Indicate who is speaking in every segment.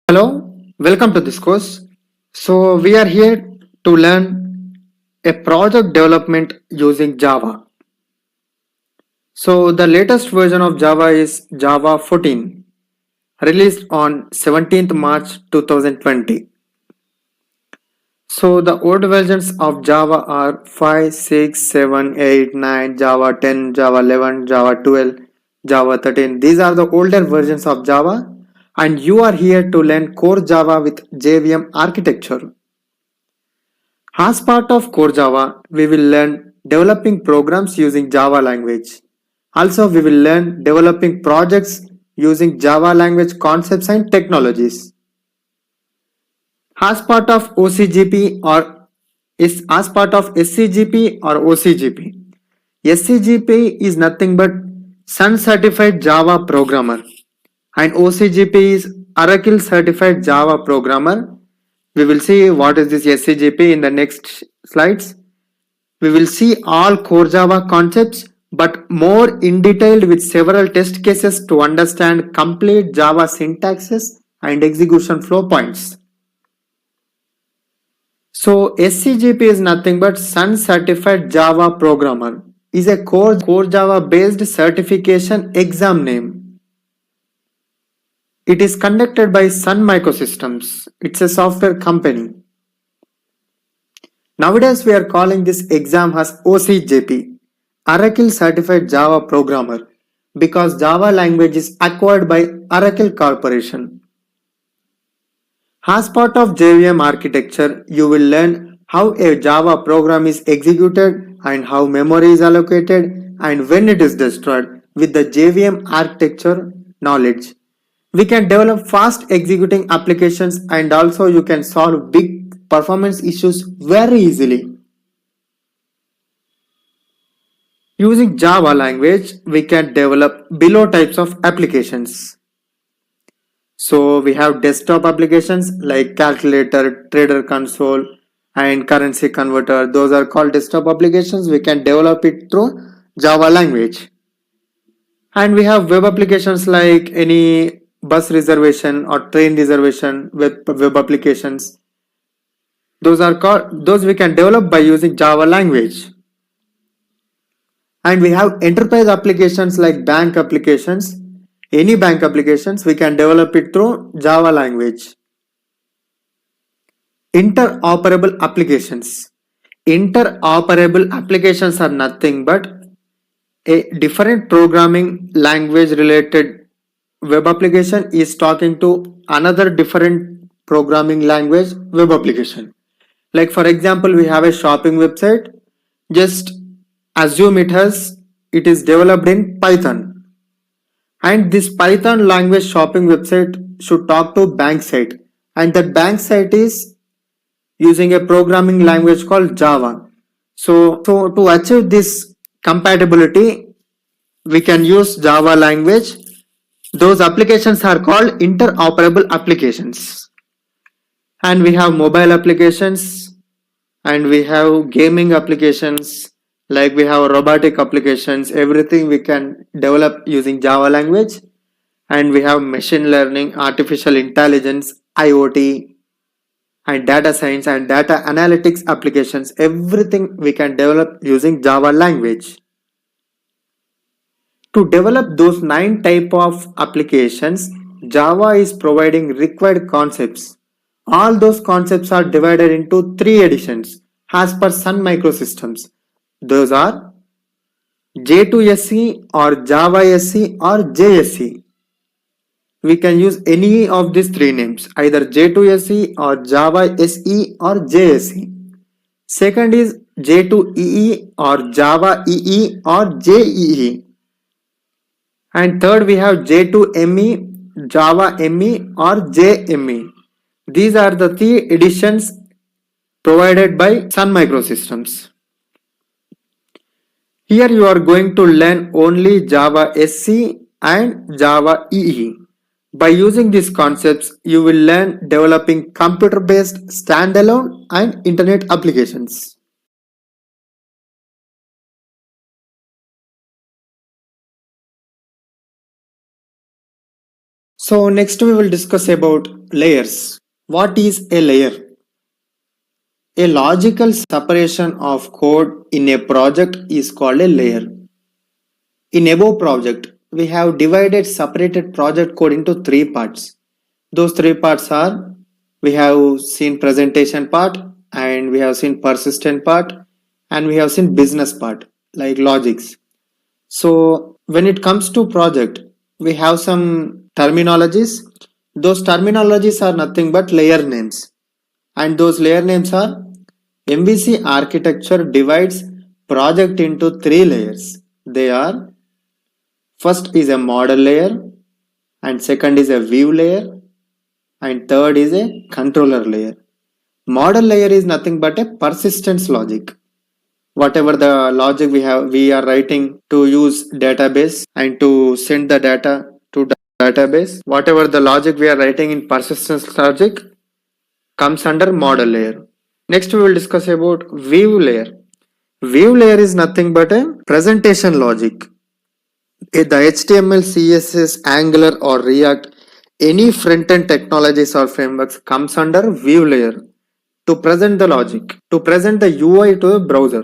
Speaker 1: Hello, welcome to this course. So, we are here to learn a project development using Java. So, the latest version of Java is Java 14, released on 17th March 2020. So, the old versions of Java are 5, 6, 7, 8, 9, Java 10, Java 11, Java 12, Java 13. These are the older versions of Java, and you are here to learn core Java with JVM architecture. As part of core Java, we will learn developing programs using Java language. Also, we will learn developing projects using Java language concepts and technologies. As part of OCGP or is as part of SCGP or OCGP. SCGP is nothing but Sun Certified Java Programmer and OCGP is Oracle Certified Java Programmer. We will see what is this SCGP in the next slides. We will see all core Java concepts but more in detail with several test cases to understand complete Java syntaxes and execution flow points. So SCGP is nothing but Sun Certified Java Programmer is a core Java based certification exam name. It is conducted by Sun Microsystems. It's a software company. Nowadays, we are calling this exam as OCJP, Oracle Certified Java Programmer, because Java language is acquired by Oracle Corporation. As part of JVM architecture, you will learn how a Java program is executed and how memory is allocated and when it is destroyed with the JVM architecture knowledge. We can develop fast executing applications and also you can solve big performance issues very easily. Using Java language, we can develop below types of applications. So we have desktop applications like calculator, trader console, and currency converter. Those are called desktop applications. We can develop it through Java language. And we have web applications like any bus reservation or train reservation web applications. Those we can develop by using Java language. And we have enterprise applications like bank applications. Any bank applications we can develop it through Java language. Interoperable applications. Interoperable applications are nothing but a different programming language related web application is talking to another different programming language web application. Like for example, we have a shopping website. Just assume it is developed in Python. And this Python language shopping website should talk to bank site. And that bank site is using a programming language called Java. So to achieve this compatibility, we can use Java language. Those applications are called interoperable applications. And we have mobile applications and we have gaming applications, like we have robotic applications. Everything we can develop using Java language. And we have machine learning, artificial intelligence, IoT, and data science and data analytics applications. Everything we can develop using Java language. To develop those 9 type of applications, Java is providing required concepts. All those concepts are divided into 3 editions as per Sun Microsystems. Those are J2SE or Java SE or JSE. We can use any of these 3 names, either J2SE or Java SE or JSE. Second is J2EE or Java EE or JEE. And third we have J2ME, Java ME or JME. These are the 3 editions provided by Sun Microsystems. Here you are going to learn only Java SE and Java EE. By using these concepts, you will learn developing computer-based standalone and internet applications. So next we will discuss about layers. What is a layer? A logical separation of code in a project is called a layer. In above project, we have separated project code into three parts. Those three parts are, we have seen presentation part, and we have seen persistent part, and we have seen business part, like logics. So when it comes to project, we have some terminologies. Those terminologies are nothing but layer names. And those layer names are, MVC architecture divides project into three layers. They are, first is a model layer, and second is a view layer, and third is a controller layer. Model layer is nothing but a persistence logic. Whatever the logic we are writing to use database and to send the data to database. Whatever the logic we are writing in persistence logic comes under model layer. Next we will discuss about view layer. View layer is nothing but a presentation logic. The HTML, CSS, Angular or React, any front-end technologies or frameworks comes under view layer to present the logic, to present the UI to a browser.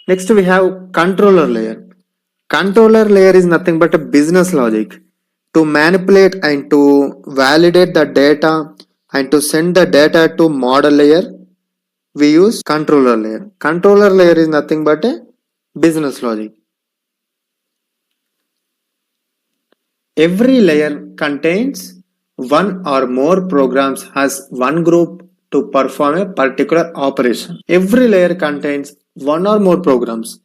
Speaker 1: Next we have controller layer. Controller layer is nothing but a business logic to manipulate and to validate the data and to send the data to model layer. We use controller layer. Controller layer is nothing but a business logic. Every layer contains one or more programs as one group to perform a particular operation. Every layer contains one or more programs.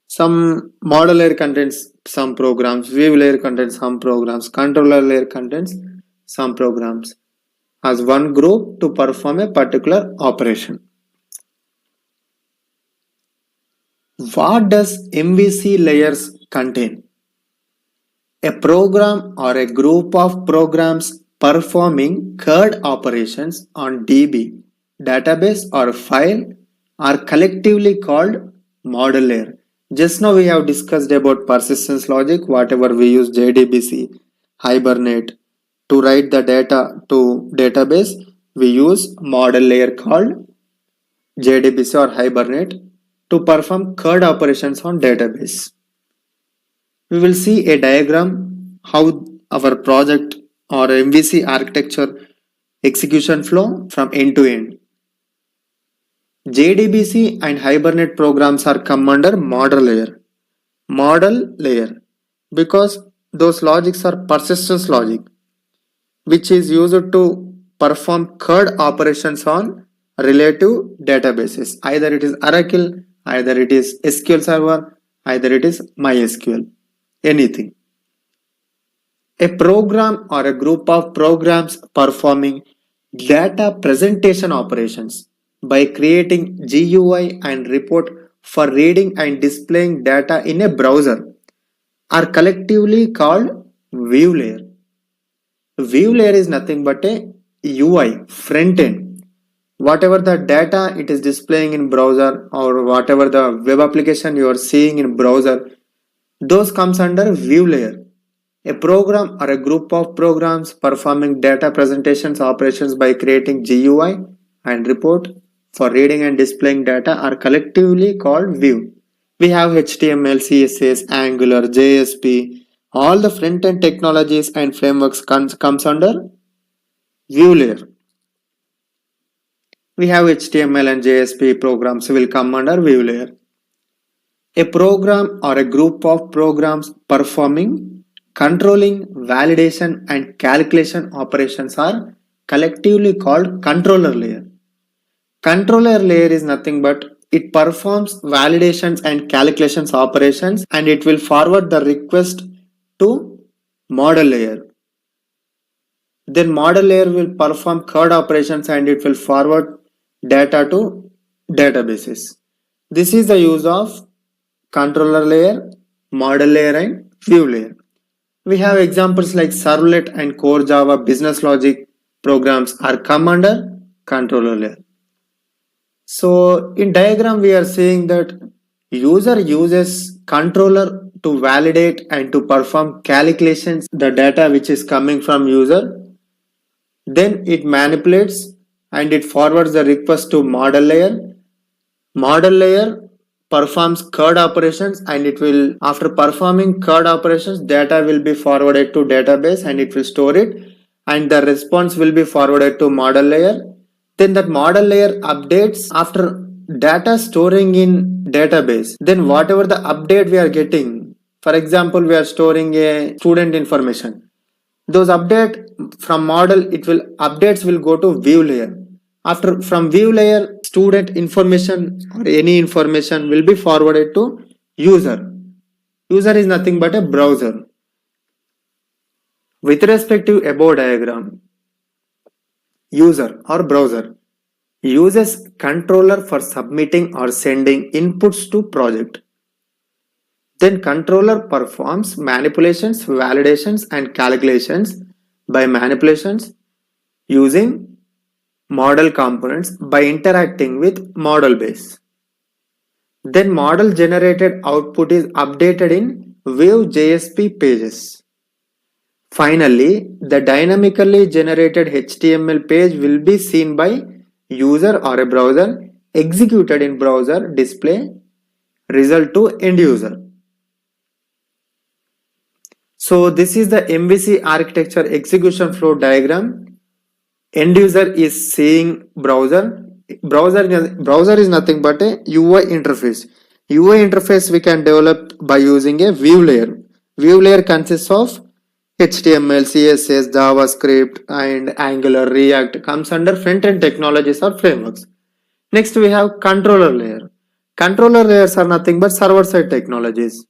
Speaker 1: Some model layer contains some programs, view layer contains some programs, controller layer contains some programs as one group to perform a particular operation. What does MVC layers contain? A program or a group of programs performing CRUD operations on DB, database or file are collectively called model layer. Just now we have discussed about persistence logic, whatever we use JDBC, Hibernate to write the data to database, we use model layer called JDBC or Hibernate to perform CRUD operations on database. We will see a diagram how our project or MVC architecture execution flow from end to end. JDBC and Hibernate programs are come under model layer. Model layer because those logics are persistence logic which is used to perform CRUD operations on relative databases. Either it is Oracle, either it is SQL Server, either it is MySQL. Anything. A program or a group of programs performing data presentation operations by creating GUI and report for reading and displaying data in a browser are collectively called view layer. View layer is nothing but a UI, front end. Whatever the data it is displaying in browser or whatever the web application you are seeing in browser, those comes under view layer. A program or a group of programs performing data presentations operations by creating GUI and report for reading and displaying data are collectively called view. We have HTML, CSS, Angular, JSP, all the front-end technologies and frameworks comes under view layer. We have HTML and JSP programs will come under view layer. A program or a group of programs performing controlling, validation and calculation operations are collectively called controller layer. Controller layer is nothing but it performs validations and calculations operations and it will forward the request to model layer. Then model layer will perform CRUD operations and it will forward data to databases. This is the use of controller layer, model layer and view layer. We have examples like servlet and core Java business logic programs are come under controller layer. So in diagram we are saying that user uses controller to validate and to perform calculations the data which is coming from user. Then it manipulates and it forwards the request to model layer. Model layer performs CAD operations, and it will, after performing CAD operations, data will be forwarded to database and it will store it, and the response will be forwarded to model layer. Then that model layer updates after data storing in database. Then whatever the update we are getting, for example, we are storing a student information. Those update from model, updates will go to view layer. After from view layer, student information or any information will be forwarded to user. User is nothing but a browser. With respect to above diagram, user or browser uses controller for submitting or sending inputs to project. Then controller performs manipulations, validations and calculations by manipulations using model components by interacting with model base. Then model generated output is updated in Vue.jsp pages. Finally, the dynamically generated HTML page will be seen by user or a browser, executed in browser, display result to end user. So this is the MVC architecture execution flow diagram. End user is seeing browser. Browser is nothing but a UI interface. UI interface we can develop by using a view layer. View layer consists of HTML, CSS, JavaScript and Angular, React comes under front-end technologies or frameworks. Next we have controller layer. Controller layers are nothing but server-side technologies.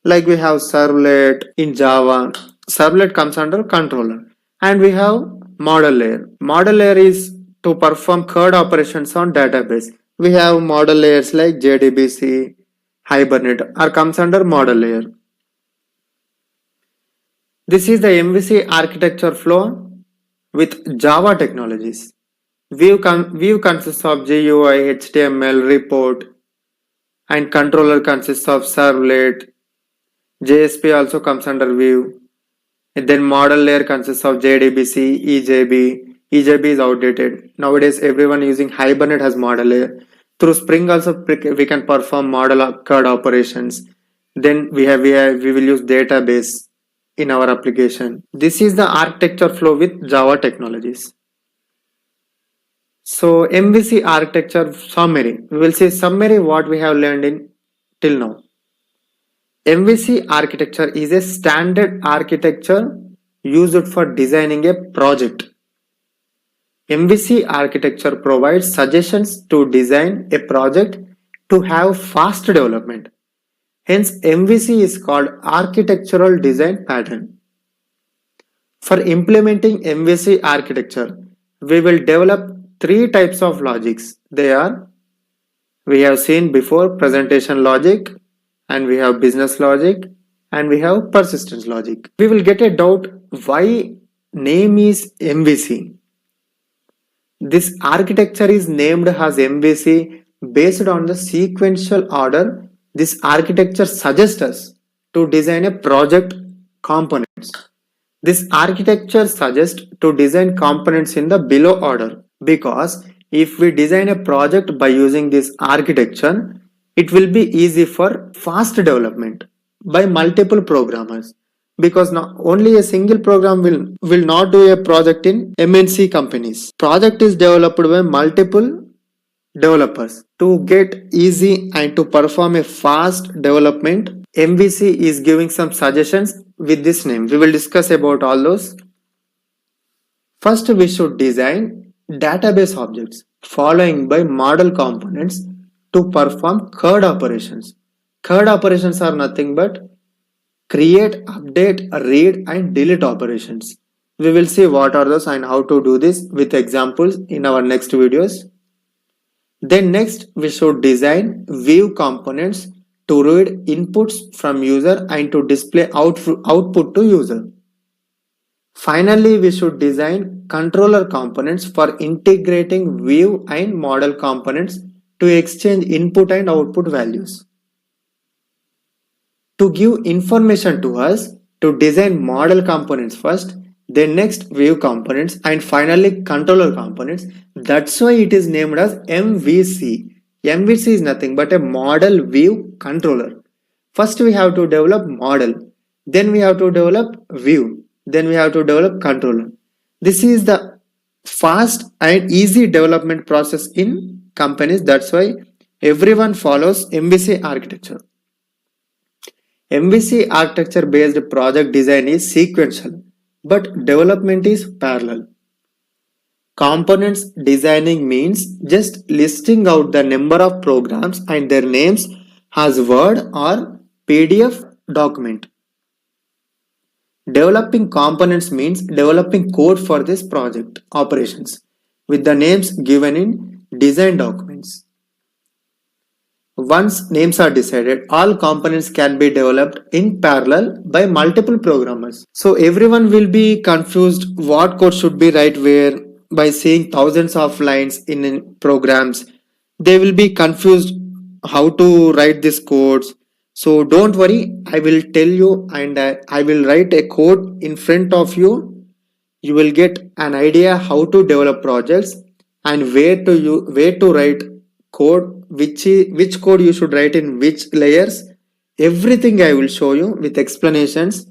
Speaker 1: Like we have servlet in Java. Servlet comes under controller. And we have model layer. Model layer is to perform CAD operations on database. We have model layers like JDBC, Hibernate or comes under model layer. This is the MVC architecture flow with Java technologies. View consists of GUI, HTML, report, and controller consists of servlet. JSP also comes under Vue. And then model layer consists of JDBC, EJB. EJB is outdated. Nowadays everyone using Hibernate as model layer. Through Spring also we can perform model CAD operations. Then we will use database in our application. This is the architecture flow with Java technologies. So MVC architecture summary. We will see summary what we have learned in till now. MVC architecture is a standard architecture used for designing a project. MVC architecture provides suggestions to design a project to have fast development. Hence, MVC is called architectural design pattern. For implementing MVC architecture, we will develop three types of logics. They are, we have seen before, presentation logic, and we have business logic, and we have persistence logic. We will get a doubt why name is MVC. This architecture is named as MVC based on the sequential order this architecture suggests us to design a project components. This architecture suggests to design components in the below order, because if we design a project by using this architecture, it will be easy for fast development by multiple programmers, because not only a single program will not do a project in MNC companies. Project is developed by multiple developers. To get easy and to perform a fast development, MVC is giving some suggestions with this name. We will discuss about all those. First, we should design database objects following by model components to perform CAD operations. CAD operations are nothing but create, update, read and delete operations. We will see what are those and how to do this with examples in our next videos. Then next, we should design view components to read inputs from user and to display output to user. Finally, we should design controller components for integrating view and model components to exchange input and output values. to give information to us to design model components first, then next view components, and finally controller components. That's why it is named as MVC. MVC is nothing but a model view controller. First we have to develop model, then we have to develop view, then we have to develop controller. This is the fast and easy development process in companies. That's why everyone follows MVC architecture. MVC architecture based project design is sequential, but development is parallel. Components designing means just listing out the number of programs and their names as Word or PDF document. Developing components means developing code for this project operations with the names given in design documents. Once names are decided, all components can be developed in parallel by multiple programmers. So everyone will be confused what code should be right where by seeing thousands of lines in programs. They will be confused how to write these codes. So don't worry, I will tell you and I will write a code in front of you. You will get an idea how to develop projects and where to write code, which code you should write in which layers. Everything I will show you with explanations.